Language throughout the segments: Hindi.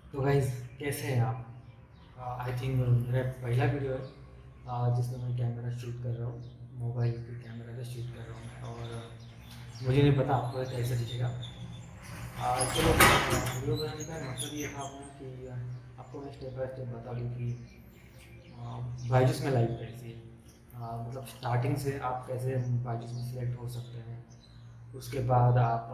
तो गाइस, कैसे हैं आप? आई थिंक मेरा पहला वीडियो है जिसमें मैं कैमरा शूट कर रहा हूँ, मोबाइल के कैमरा से शूट कर रहा हूँ मैं। और मुझे नहीं पता आपको ये कैसे दिखेगा। चलो, वीडियो बनाने का मकसद ये था अपना कि आपको मैं स्टेप बाय स्टेप बता दूँ कि बायजूस में लाइफ कैसी है। मतलब स्टार्टिंग से आप कैसे बायजूस में सिलेक्ट हो सकते हैं। उसके बाद आप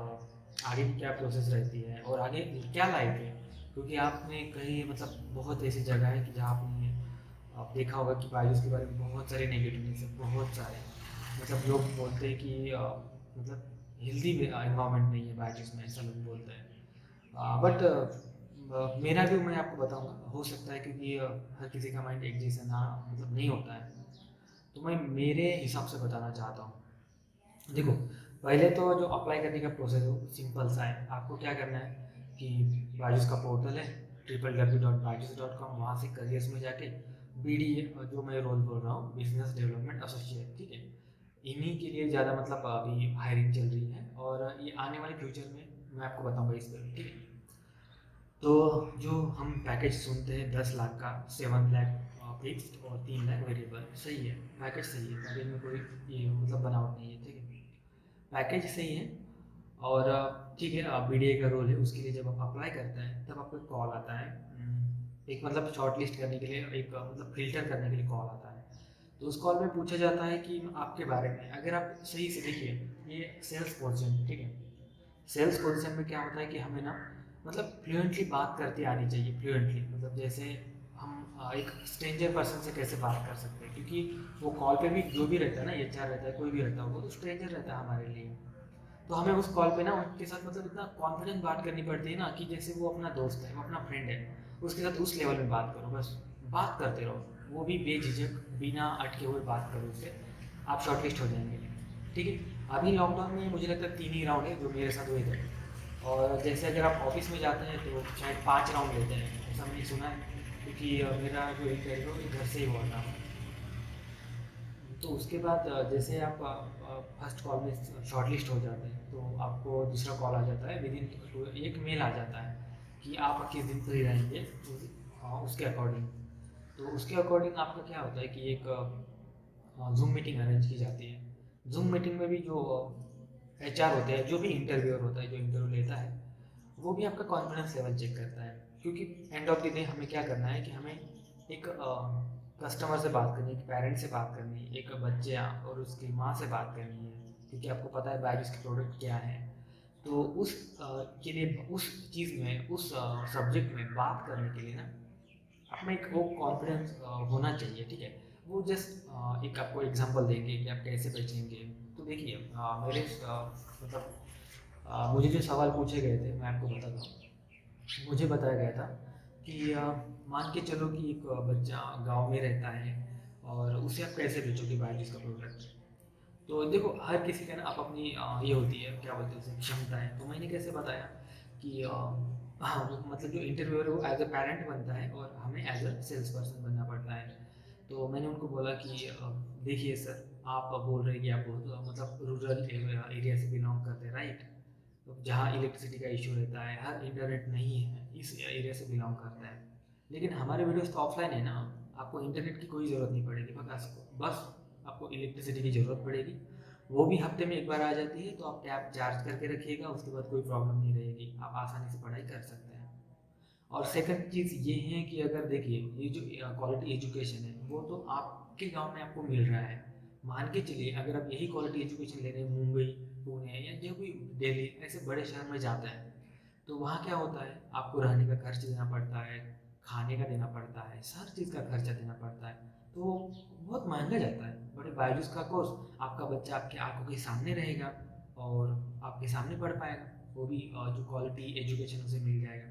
आगे की क्या प्रोसेस रहती है और आगे क्या लाइफ है। क्योंकि आपने कहीं मतलब बहुत ऐसी जगह है कि जहाँ आपने आप देखा होगा कि बायजूस के बारे में बहुत सारे नेगेटिवनेस है, बहुत सारे। मतलब लोग बोलते हैं कि मतलब हेल्दी इन्वायरमेंट नहीं है बायजूस में, ऐसा लोग बोलते हैं। बट मेरा व्यू मैं आपको बताऊंगा, हो सकता है क्योंकि हर किसी का माइंड एक जैसा ना मतलब नहीं होता है। तो मैं मेरे हिसाब से बताना चाहता हूँ। देखो, पहले तो जो अप्लाई करने का प्रोसेस है वो सिंपल सा है। आपको क्या करना है कि बायजूस का पोर्टल है, www.byju's.com, वहाँ से करियर्स में जाके BD, जो मैं रोल बोल रहा हूँ, बिजनेस डेवलपमेंट एसोसिएट, ठीक है। इन्हीं के लिए ज़्यादा मतलब अभी हायरिंग चल रही है और ये आने वाले फ्यूचर में मैं आपको बताऊंगा इस पर, ठीक है। तो जो हम पैकेज सुनते हैं 10 लाख का, 7 लाख फिक्स्ड और 3 लाख वेरिएबल, सही है। पैकेज सही है, पैकेज में कोई ये मतलब बनावट नहीं है, ठीक है। पैकेज सही है। और ठीक है, BDA का रोल है, उसके लिए जब आप अप्लाई करते हैं तब आपको एक कॉल आता है। एक मतलब शॉर्ट लिस्ट करने के लिए, एक मतलब फिल्टर करने के लिए कॉल आता है। तो उस कॉल में पूछा जाता है कि आपके बारे में, अगर आप सही से देखिए, ये सेल्स पोजीशन, ठीक है। सेल्स पोजीशन में क्या होता है कि हमें ना मतलब फ्लुएंटली बात करती आनी चाहिए, फ्लुएंटली मतलब जैसे हम एक स्ट्रेंजर पर्सन से कैसे बात कर सकते हैं, क्योंकि वो कॉल पे भी जो भी रहता है ना, HR रहता है, कोई भी रहता है, वो तो स्ट्रेंजर रहता है हमारे लिए। तो हमें उस कॉल पे ना उनके साथ मतलब इतना कॉन्फिडेंट बात करनी पड़ती है ना, कि जैसे वो अपना दोस्त है, वो अपना फ्रेंड है। उसके साथ उस लेवल में बात करो, बस बात करते रहो, वो भी बेझिझक, बिना अटके हुए बात करो उससे। आप शॉर्टलिस्ट हो जाएंगे, ठीक है। अभी लॉकडाउन में मुझे लगता है 3 ही राउंड है जो मेरे साथ हुए थे। और जैसे अगर आप ऑफिस में जाते हैं तो शायद 5 राउंड लेते हैं, ऐसा मैंने सुना है। क्योंकि मेरा जो इंटरव्यू घर से ही हुआ था। तो उसके बाद जैसे आप फर्स्ट कॉल में शॉर्टलिस्ट हो जाते हैं तो आपको दूसरा कॉल आ जाता है, विद इन एक मेल आ जाता है कि आप किस दिन फ्री रहेंगे, उसके अकॉर्डिंग। तो उसके अकॉर्डिंग आपका क्या होता है कि एक जूम मीटिंग अरेंज की जाती है। जूम मीटिंग में भी जो HR होते हैं, जो भी इंटरव्यूअर होता है, जो इंटरव्यू लेता है, वो भी आपका कॉन्फिडेंस लेवल चेक करता है। क्योंकि एंड ऑफ द डे हमें क्या करना है कि हमें एक कस्टमर से बात करनी है, एक पेरेंट से बात करनी है, एक बच्चे और उसकी माँ से बात करनी है। क्योंकि आपको पता है बायोलॉजी के प्रोडक्ट क्या है। तो उस के लिए, उस चीज़ में, उस सब्जेक्ट में बात करने के लिए ना, आप में एक वो कॉन्फिडेंस होना चाहिए, ठीक है। वो जस्ट एक आपको एग्जांपल देंगे कि आप कैसे बचेंगे। तो देखिए, मेरे मतलब मुझे जो सवाल पूछे गए थे मैं आपको बताता हूँ। मुझे बताया गया था कि मान के चलो कि एक बच्चा गांव में रहता है और उसे आप कैसे बेचोगे बायोलॉजी का प्रोडक्ट। तो देखो, हर किसी का ना आप अपनी ये होती है, क्या बोलते हैं उसे, क्षमता है। तो मैंने कैसे बताया कि हाँ, मतलब जो इंटरव्यूअर है वो एज अ पेरेंट बनता है और हमें एज अ सेल्स पर्सन बनना पड़ता है। तो मैंने उनको बोला कि देखिए सर, आप बोल रहे हैं कि आप बहुत मतलब रूरल एरिया से बिलोंग करते हैं, राइट। तो जहाँ इलेक्ट्रिसिटी का इशू रहता है, हर इंटरनेट नहीं है, इस एरिया से बिलोंग करता है। लेकिन हमारे वीडियोस तो ऑफलाइन है ना, आपको इंटरनेट की कोई ज़रूरत नहीं पड़ेगी, बस बस आपको इलेक्ट्रिसिटी की ज़रूरत पड़ेगी। वो भी हफ्ते में एक बार आ जाती है, तो आप टैप चार्ज करके रखिएगा, उसके बाद कोई प्रॉब्लम नहीं रहेगी, आप आसानी से पढ़ाई कर सकते हैं। और सेकंड चीज़ ये है कि अगर देखिए, ये जो क्वालिटी एजुकेशन है वो तो आपके गांव में आपको मिल रहा है। मान के चलिए, अगर आप यही क्वालिटी एजुकेशन ले रहे हैं मुंबई, पुणे या जो भी दिल्ली ऐसे बड़े शहर में जाते हैं, तो वहाँ क्या होता है, आपको रहने का खर्च देना पड़ता है, खाने का देना पड़ता है, हर चीज़ का खर्चा देना पड़ता है। तो बहुत महंगा जाता है। बट बायजूस का कोर्स, आपका बच्चा आपके आंखों के सामने रहेगा और आपके सामने पढ़ पाएगा, वो भी जो क्वालिटी एजुकेशन उसे मिल जाएगा।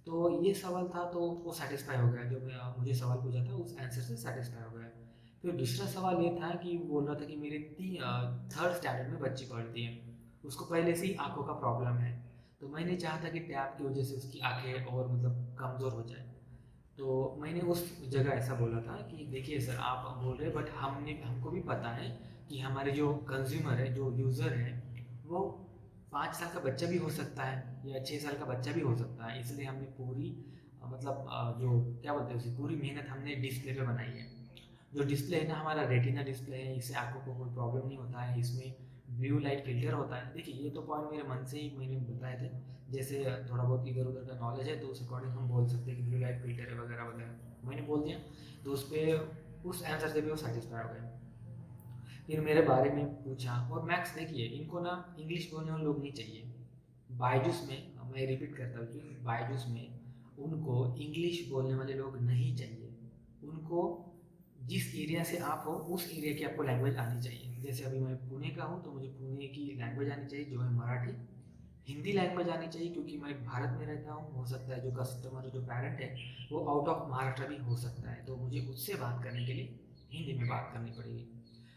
तो ये सवाल था, तो वो सेटिस्फाई हो गया, जो मुझे सवाल पूछा था उस आंसर से सेटिस्फाई हो गया। फिर दूसरा सवाल ये था कि बोल रहा था कि मेरे थर्ड स्टैंडर्ड में बच्ची पढ़ती है, उसको पहले से ही आंखों का प्रॉब्लम है। तो मैंने चाहा था कि टैब की वजह से उसकी आंखें और मतलब कमज़ोर हो जाए। तो मैंने उस जगह ऐसा बोला था कि देखिए सर, आप बोल रहे हैं, बट हमको भी पता है कि हमारे जो कंज्यूमर है, जो यूज़र है, वो 5 साल का बच्चा भी हो सकता है या 6 साल का बच्चा भी हो सकता है। इसलिए हमने पूरी मतलब जो क्या बोलते हैं उसे, पूरी मेहनत हमने डिस्प्ले पे बनाई है। जो डिस्प्ले है ना हमारा रेटिना डिस्प्ले है, इससे आंखों को कोई प्रॉब्लम नहीं होता है। इसमें ब्लू लाइट फिल्टर होता है। देखिए ये तो पॉइंट मेरे मन से ही मैंने बताए थे, जैसे थोड़ा बहुत इधर उधर का नॉलेज है तो उस अकॉर्डिंग हम बोल सकते हैं कि ब्लू लाइट फिल्टर है वगैरह वगैरह, मैंने बोल दिया। तो उस पर उस आंसर से भी वो सेटिस्फाई हो गए। फिर मेरे बारे में पूछा। और मैथ्स देखिए इनको ना इंग्लिश बोलने वाले लोग नहीं चाहिए। बायजूस में, मैं रिपीट करता हूँ कि बायजूस में उनको इंग्लिश बोलने वाले लोग नहीं चाहिए। उनको जिस एरिया से आप हो उस एरिया की आपको लैंग्वेज आनी चाहिए। जैसे अभी मैं पुणे का हूँ तो मुझे पुणे की लैंग्वेज आनी चाहिए जो है मराठी। हिंदी लैंग्वेज आनी चाहिए क्योंकि मैं भारत में रहता हूँ। हो सकता है जो कस्टमर जो पेरेंट है वो आउट ऑफ महाराष्ट्र भी हो सकता है, तो मुझे उससे बात करने के लिए हिंदी में बात करनी पड़ेगी।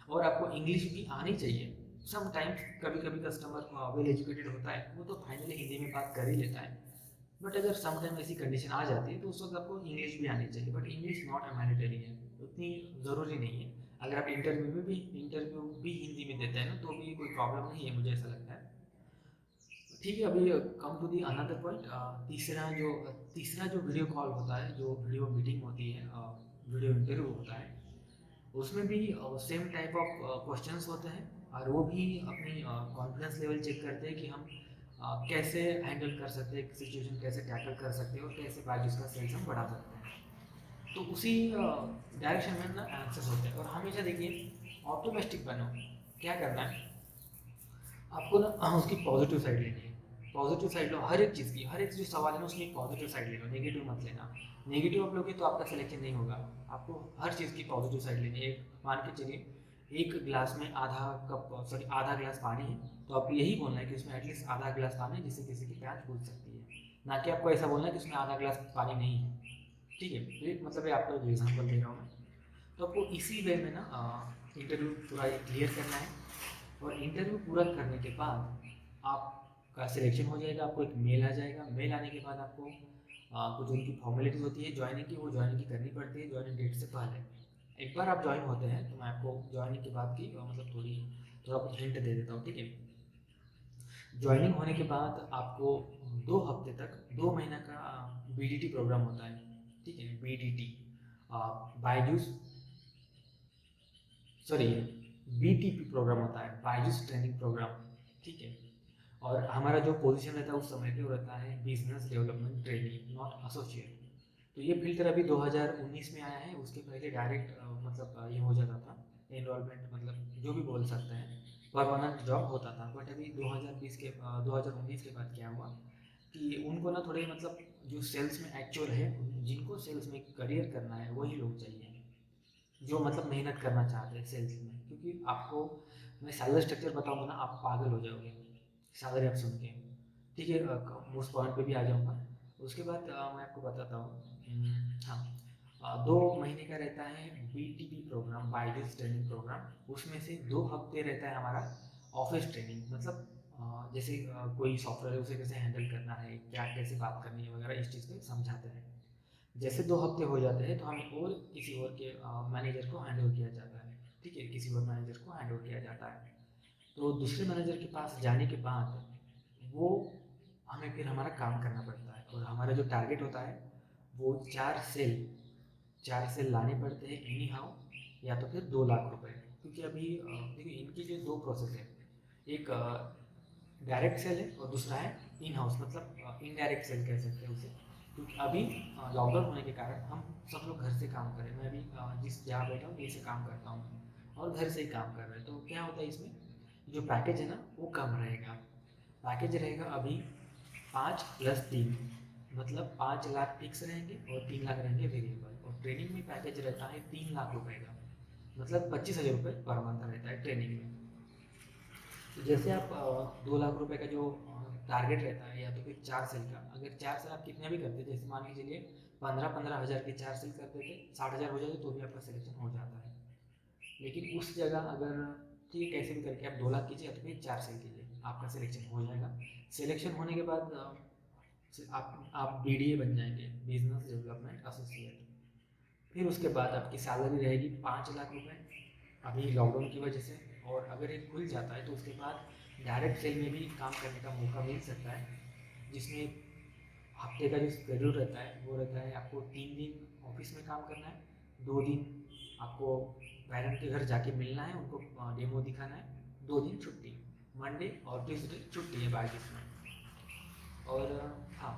और आपको इंग्लिश भी आनी चाहिए। समटाइम्स कभी कभी कस्टमर वेल एजुकेटेड होता है, वो तो फाइनली हिंदी में बात कर ही लेता है। बट अगर समटाइम ऐसी कंडीशन आ जाती है तो उस वक्त आपको इंग्लिश भी आनी चाहिए। But English not a mandatory है, उतनी ज़रूरी नहीं है। अगर आप इंटरव्यू भी हिंदी में देते हैं ना तो भी कोई प्रॉब्लम नहीं है, मुझे ऐसा लगता है। ठीक है, अभी come to the another point. तीसरा जो वीडियो कॉल होता है, जो वीडियो मीटिंग होती है, वीडियो इंटरव्यू होता है, उसमें भी सेम टाइप ऑफ क्वेश्चंस होते हैं। और वो भी अपनी कॉन्फिडेंस लेवल चेक करते हैं कि हम कैसे हैंडल कर सकते हैं सिचुएशन, कैसे टैकल कर सकते हैं और कैसे बाजूस का सेल्स हम बढ़ा सकते हैं। तो उसी डायरेक्शन में ना आंसर्स होते हैं। और हमेशा देखिए ऑप्टिमिस्टिक बनो। क्या करना है आपको ना, उसकी पॉजिटिव साइड लेनी है। पॉजिटिव साइड लो हर एक चीज़ की, हर एक जो सवाल है ना उसकी पॉजिटिव साइड ले लो, नेगेटिव मत लेना। नेगेटिव आप लोगे तो आपका सिलेक्शन नहीं होगा। आपको हर चीज़ की पॉजिटिव साइड लेनी है। एक मान के चलिए एक गिलास में आधा गिलास पानी है, तो आपको यही बोलना है कि उसमें एटलीस्ट आधा गिलास पानी है जिससे किसी की प्यास बुझ सकती है। ना कि आपको ऐसा बोलना है कि उसमें आधा गिलास पानी नहीं है। ठीक है, तो एक मतलब ये आपको एग्जाम्पल दे रहा हूँ मैं। तो आपको इसी वे में ना इंटरव्यू पूरा क्लियर करना है। और इंटरव्यू पूरा करने के बाद आपका सिलेक्शन हो जाएगा। आपको एक मेल आ जाएगा। मेल आने के बाद आपको कुछ उनकी फॉर्मेलिटीज़ होती है ज्वाइनिंग की, वो ज्वाइनिंग की करनी पड़ती है ज्वाइनिंग डेट से पहले। एक बार आप ज्वाइन होते हैं तो मैं आपको ज्वाइनिंग के बाद की मतलब थोड़ा कुछ हिंट दे देता हूँ। ठीक है, ज्वाइनिंग होने के बाद आपको 2 हफ्ते तक, 2 महीना का बीडीटी प्रोग्राम होता है। ठीक है, BDT Byju's, sorry, BTP program होता है, बायजूस ट्रेनिंग प्रोग्राम। ठीक है, और हमारा जो पोजीशन रहता है उस समय पे वो रहता है business development training not associate. तो ये फिल्टर अभी 2019 में आया है। उसके पहले डायरेक्ट मतलब ये हो जाता था एनरोलमेंट, मतलब जो भी बोल सकते हैं परमानेंट जॉब होता था। बट अभी 2020 के 2019 के बाद क्या हुआ कि उनको ना थोड़े मतलब जो सेल्स में एक्चुअल है, जिनको सेल्स में करियर करना है वही लोग चाहिए, जो मतलब मेहनत करना चाहते हैं सेल्स में। क्योंकि आपको मैं सैलरी स्ट्रक्चर बताऊंगा ना आप पागल हो जाओगे सैलरी आप सुन के। ठीक है, उस पॉइंट पे भी आ जाऊंगा। उसके बाद मैं आपको बताता हूँ। हाँ, 2 महीने का रहता है BTP program, Byju's training program. उसमें से 2 हफ्ते रहता है हमारा ऑफिस ट्रेनिंग। मतलब जैसे कोई सॉफ्टवेयर है उसे कैसे हैंडल करना है, क्या कैसे बात करनी है वगैरह, इस चीज़ को समझाते हैं। जैसे 2 हफ्ते हो जाते हैं तो हमें और किसी और के मैनेजर को हैंड ओवर किया जाता है। ठीक है, किसी और मैनेजर को हैंड ओवर किया जाता है। तो दूसरे मैनेजर के पास जाने के बाद वो हमें फिर हमारा काम करना पड़ता है। और हमारा जो टारगेट होता है वो 4 सेल लाने पड़ते हैं एनी हाउ, या तो फिर 2 लाख रुपए। क्योंकि अभी देखिए इनकी जो 2 प्रोसेस है, एक डायरेक्ट सेल है और दूसरा है इन हाउस, मतलब इनडायरेक्ट सेल कह सकते हैं उसे। क्योंकि अभी लॉकडाउन होने के कारण हम सब लोग घर से काम करें। मैं अभी जिस जहाँ बैठा हूँ यहीं से काम करता हूँ और घर से ही काम कर रहे हैं। तो क्या होता है इसमें जो पैकेज है ना वो कम रहेगा। पैकेज रहेगा अभी 5+3, मतलब 5 लाख फिक्स रहेंगे और 3 लाख रहेंगे वेरिएबल। और ट्रेनिंग में पैकेज रहता है 3 लाख रुपए का, मतलब 25,000 रुपये पर मंथ रहता है ट्रेनिंग में। तो जैसे आप 2 लाख रुपए का जो टारगेट रहता है, या तो फिर 4 सेल का, अगर 4 सेल आप कितने भी करते, जैसे मान के चलिए 15-15 हज़ार के 4 सेल करते थे, 60,000 हो जाते तो भी आपका सिलेक्शन हो जाता है। लेकिन उस जगह अगर ठीक है कैसे भी करके आप 2 लाख कीजिए या तो फिर 4 सेल कीजिए, आपका सिलेक्शन हो जाएगा। सिलेक्शन होने के बाद आप बीडीए बन जाएंगे, बिजनेस डेवलपमेंट एसोसिएट। फिर उसके बाद आपकी सैलरी रहेगी 5 लाख रुपए अभी लॉकडाउन की वजह से। और अगर ये खुल जाता है तो उसके बाद डायरेक्ट सेल में भी काम करने का मौका मिल सकता है, जिसमें हफ्ते का जो शेड्यूल रहता है वो रहता है आपको 3 दिन ऑफिस में काम करना है, 2 दिन आपको पेरेंट के घर जाके मिलना है, उनको डेमो दिखाना है, 2 दिन छुट्टी, मंडे और ट्यूसडे छुट्टी है बाईस में। और हाँ,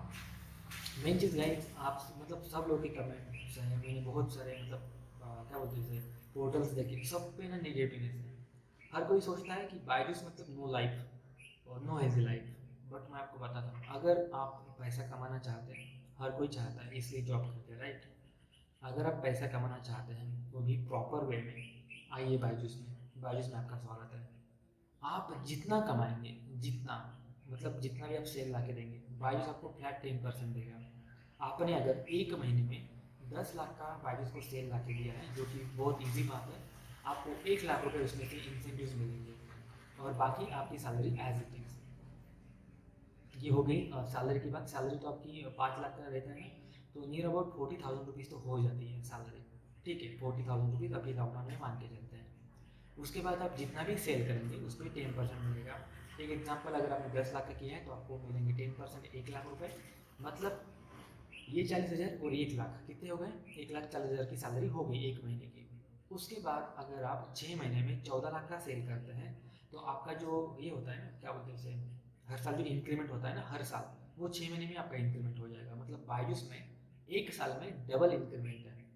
मेन चीज़ गाइस आप मतलब सब लोग के कमेंट्स हैं, मैंने बहुत सारे मतलब क्या बोलते हैं पोर्टल्स देखे, सब पे ना नेगेटिवनेस है। हर कोई सोचता है कि बायजूस मतलब नो लाइफ और नो हेल्दी लाइफ। बट मैं आपको बताता हूँ, अगर आप पैसा कमाना चाहते हैं, हर कोई चाहता है इसलिए जॉब करते हैं, राइट। अगर आप पैसा कमाना चाहते हैं वो भी प्रॉपर वे में, आइए बायजूस में। बायजूस में आपका स्वागत है। आप जितना कमाएंगे, जितना मतलब जितना भी आप सेल ला के देंगे, बाईस आपको फ्लैट 10% देगा। आपने अगर एक महीने में 10 लाख का बाईस को सेल ला के दिया है, जो कि बहुत इजी बात है, आपको 1 लाख रुपए उसमें से इंसेंटिव मिलेंगे और बाकी आपकी सैलरी एज इट इज। ये हो गई सैलरी की बात। सैलरी तो आपकी 5 लाख का रहता है ना, तो नियर अबाउट 40,000 रुपीज़ तो हो जाती है सैलरी। ठीक है, 40,000 रुपीज़ अभी लॉकडाउन में मान के चलते हैं। उसके बाद आप जितना भी सेल करेंगे उस पर 10% मिलेगा। एक एग्जांपल, अगर आपने 10 लाख का किया है तो आपको मिलेंगे 10%, 1 लाख रुपए। मतलब ये 40,000 और 1 लाख कितने हो गए, 1,40,000 की सैलरी हो गई एक महीने की। उसके बाद अगर आप 6 महीने में 14 लाख का सेल करते हैं, तो आपका जो ये होता है ना, क्या बोलते हैं उसे, हर साल जो इंक्रीमेंट होता है ना, हर साल वो 6 महीने में आपका इंक्रीमेंट हो जाएगा। मतलब बाईजूस में एक साल में डबल इंक्रीमेंट है।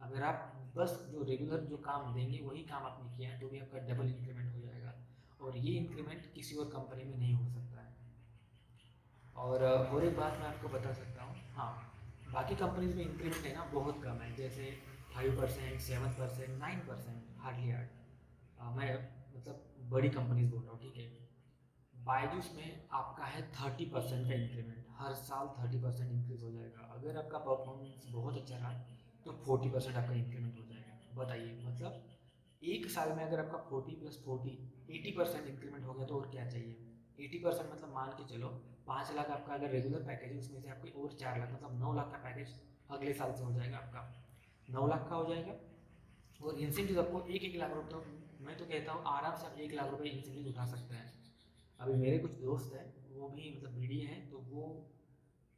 अगर आप बस जो रेगुलर जो काम देंगे वही काम आपने किया है तो भी आपका डबल इंक्रीमेंट हो जाएगा। और ये इंक्रीमेंट किसी और कंपनी में नहीं हो सकता है। और एक बात मैं आपको बता सकता हूँ, हाँ, बाकी कंपनीज में इंक्रीमेंट है ना बहुत कम है, जैसे 5%, 7%, 9%, हार्डली हार्ड। मैं मतलब बड़ी कंपनीज बोल रहा हूँ, ठीक है। बायजूस में आपका है 30% का इंक्रीमेंट, हर साल 30% इंक्रीज हो जाएगा। अगर आपका परफॉर्मेंस बहुत अच्छा रहा तो 40% आपका इंक्रीमेंट हो जाएगा। बताइए, मतलब एक साल में अगर आपका 40 + 40 80% इंक्रीमेंट हो गया तो और क्या चाहिए। 80% मतलब मान के चलो 5 लाख आपका अगर रेगुलर पैकेज है, उसमें से आपके और 4 लाख मतलब 9 लाख का पैकेज अगले साल से हो जाएगा आपका, 9 लाख का हो जाएगा। और इंसेंटिव आपको एक एक लाख रुपये, तो मैं तो कहता हूँ आराम से आप 1 लाख रुपये इंसेंटिव उठा सकते हैं। अभी मेरे कुछ दोस्त हैं, वो भी मतलब बीडीए हैं, तो वो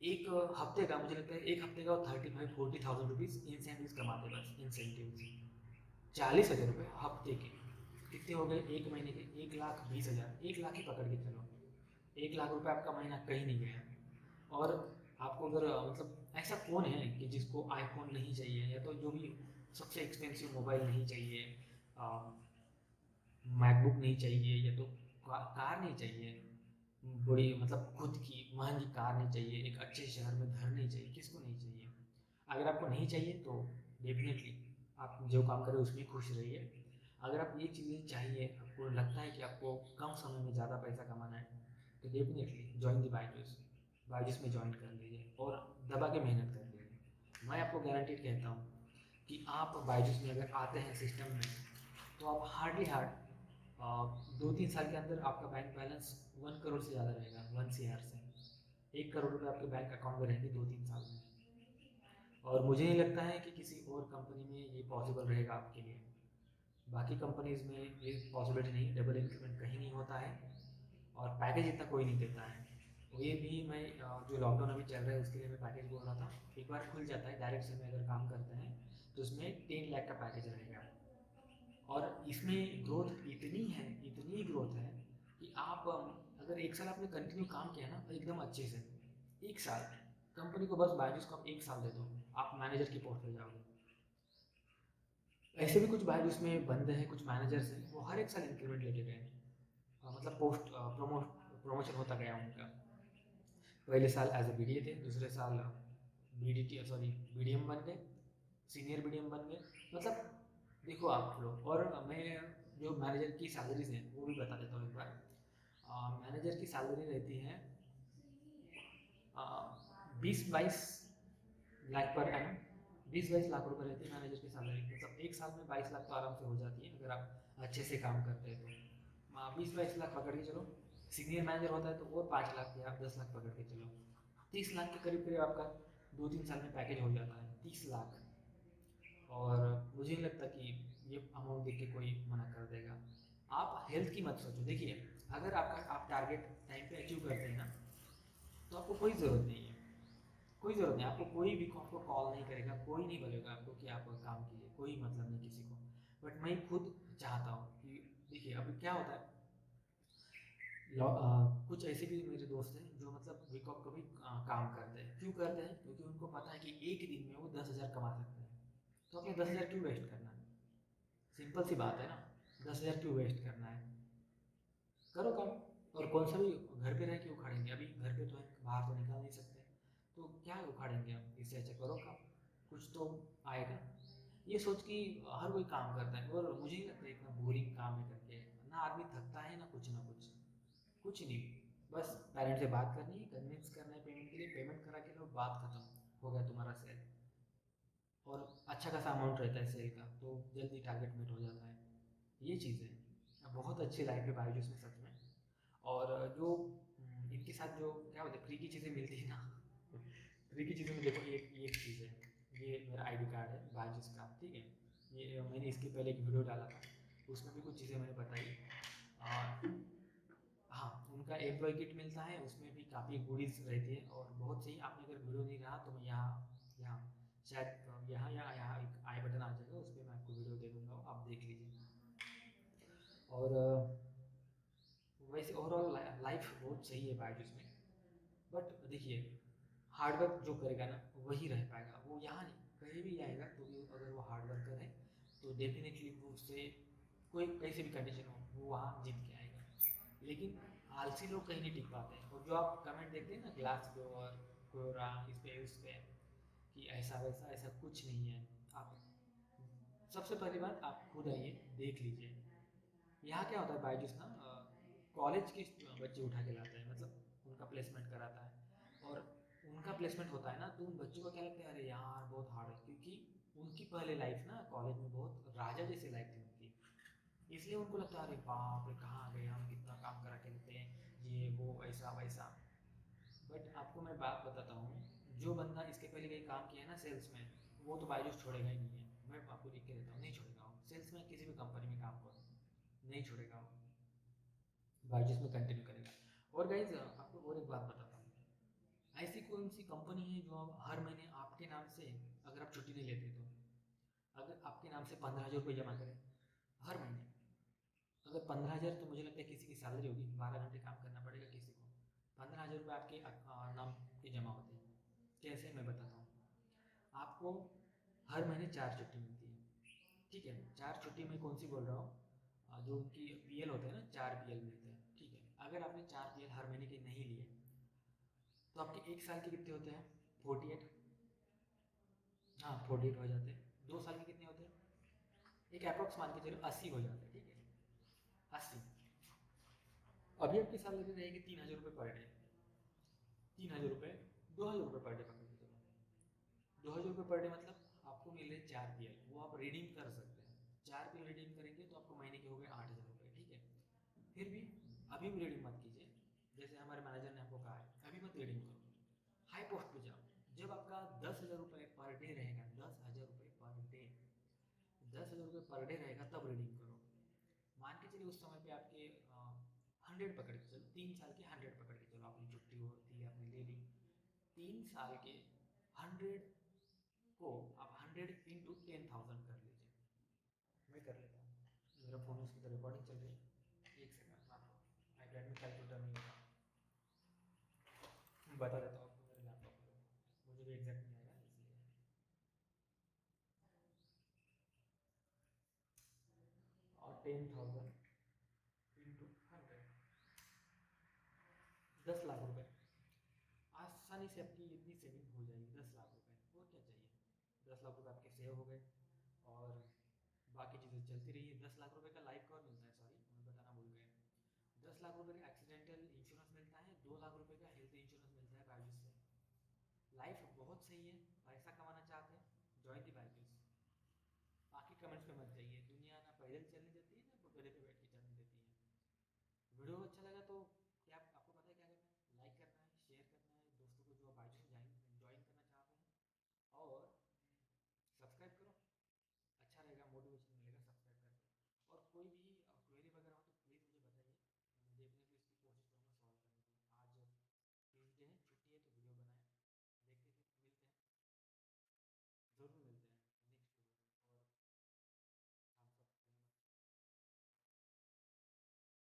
एक हफ्ते का, मुझे लगता है एक हफ्ते का 35-40 थाउजेंड रुपीज़ इंसेंटिव कमाते हैं, बस इंसेंटिव 40,000 रुपये हफ्ते के। कितने हो गए एक महीने के, 1,20,000, 1 लाख ही पकड़ के चलो। 1 लाख रुपये आपका महीना कहीं नहीं गया। और आपको अगर मतलब ऐसा कौन है कि जिसको आईफोन नहीं चाहिए, या तो जो भी सबसे एक्सपेंसिव मोबाइल नहीं चाहिए, मैकबुक नहीं चाहिए, या तो कार नहीं चाहिए, बड़ी मतलब खुद की महंगी कार नहीं चाहिए, एक अच्छे शहर में घर नहीं चाहिए, किसको नहीं चाहिए। अगर आपको नहीं चाहिए तो डेफिनेटली आप जो काम करें उसमें खुश रहिए। अगर आप ये चीज़ें चाहिए, आपको लगता है कि आपको कम समय में ज़्यादा पैसा कमाना है, तो definitely join the Byju's. Byju's में ज्वाइन कर लीजिए और दबा के मेहनत कर लीजिए। मैं आपको गारंटीड कहता हूँ कि आप बायजूस में अगर आते हैं सिस्टम में, तो आप हार्डली हार्ड 2-3 साल के अंदर आपका बैंक बैलेंस 1 करोड़ से ज़्यादा रहेगा, 1 CR से 1 करोड़ रुपये आपके बैंक अकाउंट में रहेंगे 2-3 साल में। और मुझे नहीं लगता है कि किसी और कंपनी में ये पॉसिबल रहेगा आपके लिए। बाकी कंपनीज में ये पॉसिबिलिटी नहीं, डबल इंक्रीमेंट कहीं नहीं होता है और पैकेज इतना कोई नहीं देता है। तो ये भी मैं जो लॉकडाउन अभी चल रहा है उसके लिए मैं पैकेज बोल रहा था, एक बार खुल जाता है डायरेक्ट से में अगर काम करते हैं तो उसमें 10 लाख का पैकेज रहेगा। और इसमें ग्रोथ इतनी ग्रोथ है कि आप अगर एक साल आपने कंटिन्यू काम किया ना एकदम अच्छे से, एक साल कंपनी को बस बायजूस को आप एक साल दे दो, आप मैनेजर की पोस्ट पे जाओगे। ऐसे भी कुछ बायजूस में बंदे हैं, कुछ मैनेजर्स हैं, वो हर एक साल इंक्रीमेंट लेके गए। मतलब पोस्ट प्रमोशन होता गया उनका। पहले साल एज ए बीडीए थे, दूसरे साल बीडीटी सॉरी बीडीएम बन गए, सीनियर बीडीएम बन गए। मतलब देखो आप लोग, और मैं जो मैनेजर की सैलरीज हैं वो भी बता देता हूँ एक बार। मैनेजर की सैलरी रहती है 20-22 लाख पर एनम, 20-22 लाख रुपए रहती है मैनेजर की सैलरी। मतलब एक साल में 22 लाख तो आराम से हो जाती है अगर आप अच्छे से काम करते हैं तो। 20-22 लाख पकड़ के चलो। सीनियर मैनेजर होता है तो और 5 लाख या 10 लाख पकड़ के चलो, 30 लाख के करीब करीब आपका 2-3 साल में पैकेज हो जाता है, 30 लाख। और मुझे नहीं लगता कि ये अमाउंट देख के कोई मना कर देगा। आप हेल्थ की मत सोचो, देखिए अगर आपका आप टारगेट टाइम पे अचीव करते हैं ना, तो आपको कोई ज़रूरत नहीं है। कोई ज़रूरत नहीं, आपको कोई भी आपको कॉल नहीं करेगा, कोई नहीं बोलेगा आपको कि आप काम कीजिए, कोई मतलब नहीं किसी को। बट मैं खुद चाहता हूँ कि देखिए अभी क्या होता है, कुछ ऐसे भी मेरे दोस्त हैं जो मतलब वीक ऑफ को भी काम करते हैं। क्यों करते हैं? क्योंकि उनको पता है कि एक दिन में वो 10,000 कमा सकते हैं। तो अपने 10,000 क्यों वेस्ट करना है? सिंपल सी बात है ना, 10,000 क्यों वेस्ट करना है? करो काम। और कौन सा भी घर पे रह के उखाड़ेंगे? अभी घर पे तो है, बाहर तो निकाल नहीं सकते, तो क्या उखाड़ेंगे हम? इससे अच्छा करो काम, कुछ तो आएगा। ये सोच कि हर कोई काम करता है और मुझे नहीं लगता इतना बोरिंग काम है करके। ना आदमी थकता है ना कुछ, कुछ नहीं। बस पेरेंट से बात करनी है, कन्विंस करना है पेमेंट के लिए, पेमेंट करा के लो, बात खत्म, हो गया तुम्हारा सेल। और अच्छा खासा अमाउंट रहता है सेल का, तो जल्दी टारगेट मीट हो जाता है। ये चीज़ है, बहुत अच्छी लाइफ है बायजूस में सच में। और जो इनके साथ जो क्या बोलते हैं फ्री की चीज़ें मिलती है ना, फ्री की चीज़ें में देखो, एक एक चीज़ है, ये मेरा आईडी कार्ड है बायजूस का, ठीक है। ये मैंने इसके पहले एक वीडियो डाला था, उसमें भी कुछ चीज़ें मैंने बताई। और हाँ, उनका एम्प्लॉय किट मिलता है, उसमें भी काफ़ी गुडीज़ रहती है और बहुत सही। आपने अगर वीडियो नहीं रहा तो मैं यहाँ यहाँ शायद यहाँ या यहाँ एक आई बटन आ जाएगा, उस पर मैं आपको वीडियो दे दूँगा, आप देख लीजिए। और वैसे ओवरऑल लाइफ बहुत सही है बायजूस में। बट देखिए, हार्ड वर्क जो करेगा ना वही रह पाएगा, वो यहाँ नहीं कहीं भी आएगा, तो भी अगर वो हार्ड वर्कर है तो डेफिनेटली वो उससे कोई कैसे भी कंडीशन हो वो वहाँ जीत के आएगा। लेकिन आलसी लोग कहीं नहीं टिक पाते हैं। और जो आप कमेंट देखते हैं ना, ग्लास फ्लोर, कोरा, इस पे उस पे, कि ऐसा वैसा, ऐसा कुछ नहीं है। आप सबसे पहली बात आप खुद आइए, देख लीजिए। यहाँ क्या होता है, बायजूस ना कॉलेज के बच्चे उठा के लाता है, मतलब उनका प्लेसमेंट कराता है। और उनका प्लेसमेंट होता है ना, तो उन बच्चों को क्या लगता है, अरे यार बहुत हार्ड है, क्योंकि उनकी पहले लाइफ ना कॉलेज में बहुत राजा जैसी लाइफ थी उनकी। इसलिए उनको लगता है अरे बाप रे, कहाँ गए हम, कितना काम करा के देते हैं, ये वो ऐसा वैसा। बट आपको मैं बात बताता हूँ, जो बंदा इसके पहले कहीं काम किया है ना सेल्स में, वो तो बायजूस छोड़ेगा ही नहीं है। मैं आपको लिख के देता हूँ, नहीं छोड़ेगा वो। सेल्स में किसी भी कंपनी में काम करो, नहीं छोड़ेगा वो, बायजूस में कंटिन्यू करेगा। और गाइज आपको और एक बात बताता हूँ, ऐसी कौन सी कंपनी है जो आप हर महीने आपके नाम से, अगर आप छुट्टी नहीं लेते तो, अगर आपके नाम से 15,000 रुपये जमा करें हर महीने। अगर 15,000, तो मुझे लगता है किसी की सैलरी होगी, 12 घंटे काम करना पड़ेगा किसी को, 15,000 रुपये आपके नाम के जमा होते हैं। कैसे, मैं बताता हूँ आपको। हर महीने 4 छुट्टी मिलती है, ठीक है। 4 छुट्टी में कौन सी बोल रहा हूँ, जो उनकी पीएल होते हैं ना, 4 पीएल मिलते हैं, ठीक है। अगर आपने 4 पीएल हर महीने के नहीं लिए, तो आपके एक साल के कितने होते हैं? 48। हाँ, 48 हो जाते हैं। 2 साल के कितने होते हैं? एक अप्रोक्स मान के चलो 80 हो जाते हैं, ठीक है। 80। अभी आपकी सैलरी रहेगी 3,000 रुपये पर डे। 3,000 रुपये, 2,000 रुपये पर डे पकड़ के चलो। 2,000 रुपये पर डे मतलब आपको मिल रहे 4 पीएल, वो आप रिडीम कर सकते हैं। 4 पीएल रिडीम करेंगे तो आपको महीने के हो गए 8,000 रुपये, ठीक है। फिर भी अभी भी रिडीम मत कीजिए, जैसे हमारे मैनेजर ने हमको कहा है, अभी मत रिडीम करो, हाई पोस्ट पे जाओ। जब आपका 10,000 रुपये पर डे रहेगा, 10,000 रुपये पर डे, 10,000 रुपये पर डे रहेगा, तब रिडीम करो। मान के चलिए उस समय पे आपके 100 पकड़ के चलो, 3 साल के 100 पकड़ के चलो, आपकी छुट्टी होती है, आपने ले ली। 3 साल के 100 को आप 100 × 10,000 कर लीजिए। मैं कर लेता हूँ, मेरा फ़ोन उसकी तो रिकॉर्डिंग चल रही है, एक सेकंड में आपको आईपैड में कैलकुलेटर नहीं होता, मैं बता देता हूँ आपको मेरे लैपटॉप पर, मुझे भी एग्जैक्ट नहीं आएगा इसलिए। और 10,000 × 100, 10 लाख रुपए, आसानी से आपकी इतनी सेविंग हो जाएगी। 10 लाख रुपए, और क्या चाहिए? 10 लाख रुपए आपके सेव हो गए, और बाकी चीज़ें चलती रही है। 10 लाख रुपए का लाइफ कवर मिलता है, सॉरी मैं बताना भूल गए। 10 लाख रुपए का एक्सीडेंटल इंश्योरेंस मिलता है, 2 लाख रुपए का हेल्थ इंश्योरेंस मिलता है बायजूस से। लाइफ बहुत सही है, पैसा कमाना चाहते हैं, जॉइन दी बायजूस। बाकी कमेंट्स पे मत जाइए, दुनिया ना पैदल चलने देती है ना गधे पे बैठ के चलने देती है। वीडियो अच्छा लगा तो क्या आपको पता है क्या करना है? लाइक करना है, शेयर करना है दोस्तों को जो बायजूस में ज्वाइन करना चाहते हैं, और सब्सक्राइब करो, अच्छा रहेगा, मोटिवेशन मिलेगा सब्सक्राइब करके। और कोई भी